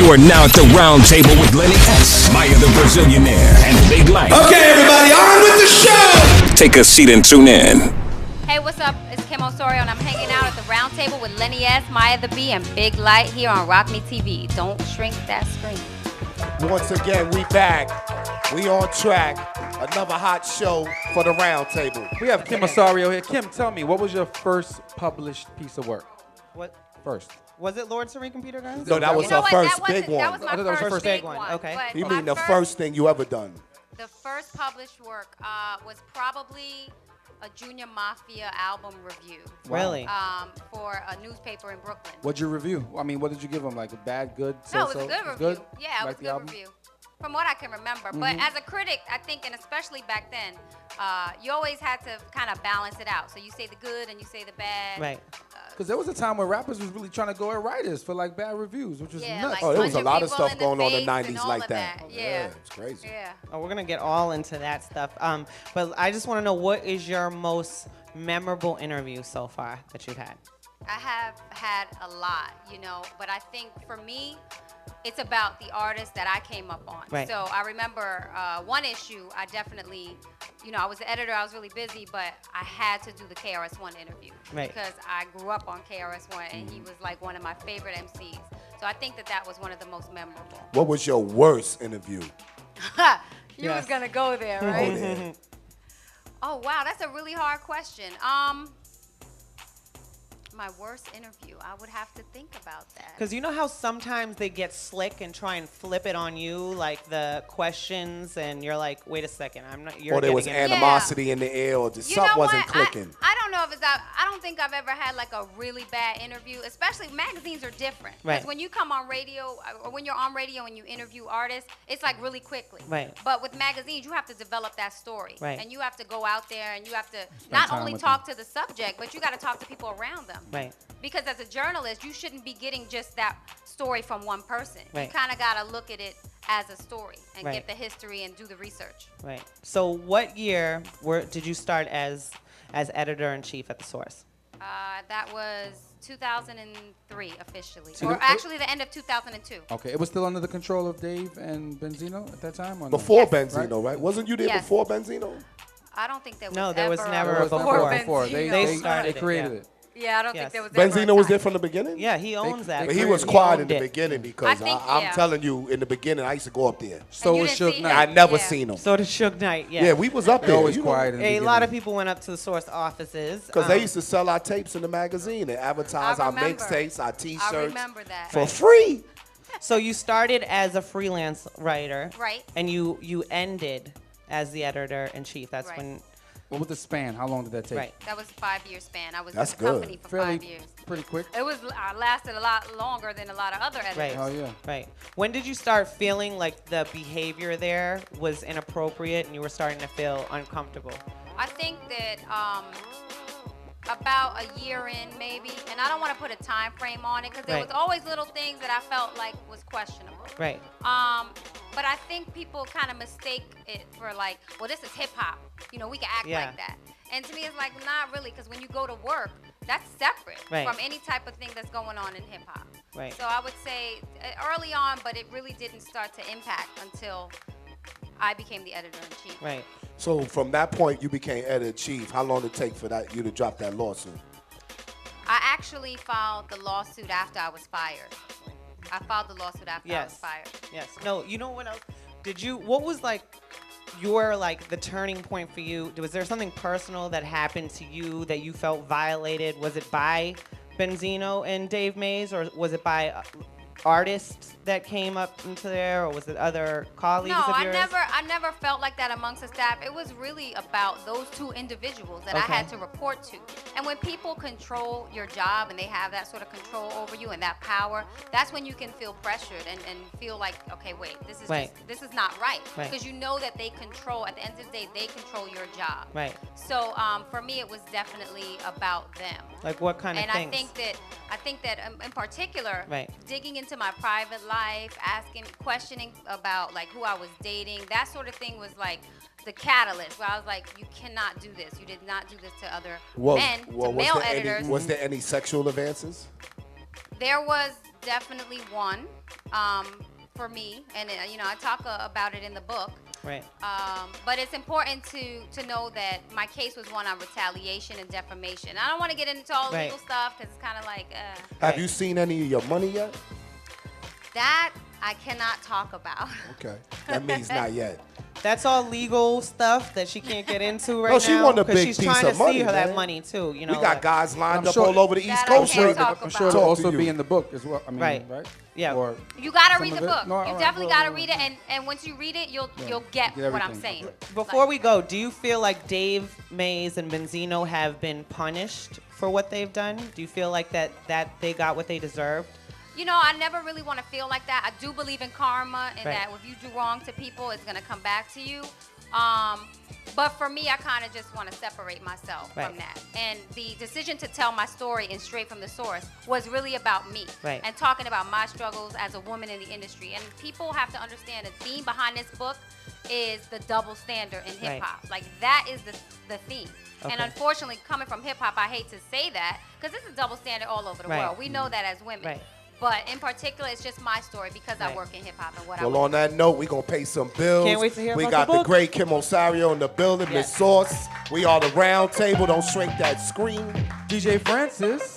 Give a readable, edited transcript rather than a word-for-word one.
You are now at the Roundtable with Lenny S, Maya the Brazilianaire, and Big Lite. Okay, everybody, on with the show! Take a seat and tune in. Hey, what's up? It's Kim Osorio, and I'm hanging out at the Roundtable with Lenny S, Maya the B, and Big Lite here on RockMeTV. Don't shrink that screen. Once again, we back. We on track. Another hot show for the Roundtable. We have Kim Osorio here. Kim, tell me, what was your first published piece of work? What? First. Was it Lord Serene Computer Guys? No, that was our first big one. That was my I thought that was first first big big one. one. Okay. But You my mean the first thing you ever done? The first published work was probably a Junior Mafia album review. Really? For a newspaper in Brooklyn. What'd you review? I mean, what did you give them? Like a bad, good, No, so-so? it was a good review. Good? Yeah, it was Like a the good album? review. From what I can remember. But as a critic, I think, and especially back then, you always had to kind of balance it out. So you say the good and you say the bad. Right. Because there was a time where rappers was really trying to go at writers for like bad reviews, which was Yeah, nuts. like Oh, there was a punching lot of people stuff in the going on in the face and 90s all like of that. Yeah. It's crazy. Yeah. Oh, we're gonna get all into that stuff. But I just want to know, what is your most memorable interview so far that you've had? I have had a lot, but I think for me, it's about the artist that I came up on. Right. So I remember one issue, I definitely, I was the editor, I was really busy, but I had to do the KRS-One interview. Right. Because I grew up on KRS-One, and he was like one of my favorite MCs. So I think that was one of the most memorable. What was your worst interview? You was going to go there, right? Oh, there. Oh, wow, that's a really hard question. My worst interview, I would have to think about that. Because you know how sometimes they get slick and try and flip it on you, like the questions, and you're like, wait a second, I'm not. You're Or there was getting it. animosity in the air, or just You something know wasn't what? clicking. I don't know if it's out. I don't think I've ever had like a really bad interview. Especially magazines are different. Right. Because when you come on radio, or when you're on radio and you interview artists, it's like really quickly. Right. But with magazines, you have to develop that story. Right. And you have to go out there and you have to not time only with talk to the subject, but you got to talk to people around them. Right. Because as a journalist, you shouldn't be getting just that story from one person. Right. You kind of got to look at it as a story and Right. get the history and do the research. Right. So what year did you start as editor-in-chief at The Source? That was 2003 officially, So or the- actually the end of 2002. Okay, it was still under the control of Dave and Benzino at that time? Or no? Before Yes. Benzino, right? Wasn't you there Yes. before Benzino? I don't think there was No, there was ever never It a was before. before. Benzino. They started they it, created yeah. it. Yeah, I don't Yes. think there was ever Benzino was a there time. from the beginning? Yeah, he owns that. But he was He quiet in owned the it. beginning I because think, I'm yeah. telling you, in the beginning, I used to go up there. So you was didn't Suge see Knight. I him? never Yeah. seen him. So did Suge Knight, yeah. Yeah, we was up They there. always you know, quiet in the A lot of beginning. people went up to The Source offices. Because they used to sell our tapes in the magazine and advertise I our remember. mixtapes, our I T-shirts remember that. for free. So you started as a freelance writer. Right. And you ended as the editor-in-chief. That's Right. when, What was the span? How long did that take? right. That was a 5-year span. I was That's in the good. company for Fairly 5 years. pretty quick. It was lasted a lot longer than a lot of other editors. Right. Oh, yeah. Right. When did you start feeling like the behavior there was inappropriate and you were starting to feel uncomfortable? I think that about a year in maybe, and I don't want to put a time frame on it because there Right. was always little things that I felt like was questionable. Right. But I think people kind of mistake it for like, well, this is hip hop. We can act Yeah. like that. And to me, it's like, not really, because when you go to work, that's separate Right. from any type of thing that's going on in hip hop. Right. So I would say early on, but it really didn't start to impact until I became the editor-in-chief. Right. So from that point, you became editor-in-chief. How long did it take for you to drop that lawsuit? I actually filed the lawsuit after I was fired. I filed the lawsuit after I was Yes. fired. Yes. No, you know what else? What was like the turning point for you? Was there something personal that happened to you that you felt violated? Was it by Benzino and Dave Mays, or was it by artists that came up into there, or was it other colleagues No, of I yours? never felt like that amongst the staff. It was really about those two individuals that I Okay. had to report to. And when people control your job and they have that sort of control over you and that power, that's when you can feel pressured and feel like, okay, wait, this is Right. this is not right. Right. Because you know that they control, at the end of the day, they control your job. Right. So for me, it was definitely about them. Like what kind of And things? I think that in particular, Right. digging into my private life, questioning about like who I was dating, that sort of thing was like the catalyst where I was like, you cannot do this. You did not do this to other men, to male editors. Was there any sexual advances? There was definitely one for me, and I talk about it in the book. Right. But it's important to know that my case was one on retaliation and defamation. I don't want to get into all the Right. legal stuff because it's kind of like. Have you seen any of your money yet? That I cannot talk about. Okay. That means not yet. That's all legal stuff that she can't get into right No, she now. want a 'cause big she's piece trying of to money, see her man. that money too. You know. We got like- guys lined I'm up sure all over the East that I Coast can't waiting talk I'm sure about. it'll Talk to also you. be in the book as well. I mean, Right. right? Yeah. Or You gotta some read of the it? book. No, all You right, definitely well, gotta well, read it, and once you read it, you'll get Get what I'm everything. saying. Before we go, do you feel like Dave Mays and Benzino have been punished for what they've done? Do you feel like that they got what they deserved? I never really want to feel like that. I do believe in karma and Right. that if you do wrong to people, it's gonna come back to you. But for me, I kind of just want to separate myself Right. from that. And the decision to tell my story and straight from the source was really about me Right. and talking about my struggles as a woman in the industry. And people have to understand the theme behind this book is the double standard in hip hop. Like that is the theme. And Okay. unfortunately, coming from hip hop, I hate to say that because it's a double standard all over the Right. world. We know that as women. Right. But in particular, it's just my story because I Right. work in hip hop and what Well, I on that note, we're going to pay some bills. Can't wait to hear we about got the the book. great Kim Osorio in the building, Miss Yes. Sauce. We are the Roundtable. Don't shrink that screen. DJ Francis.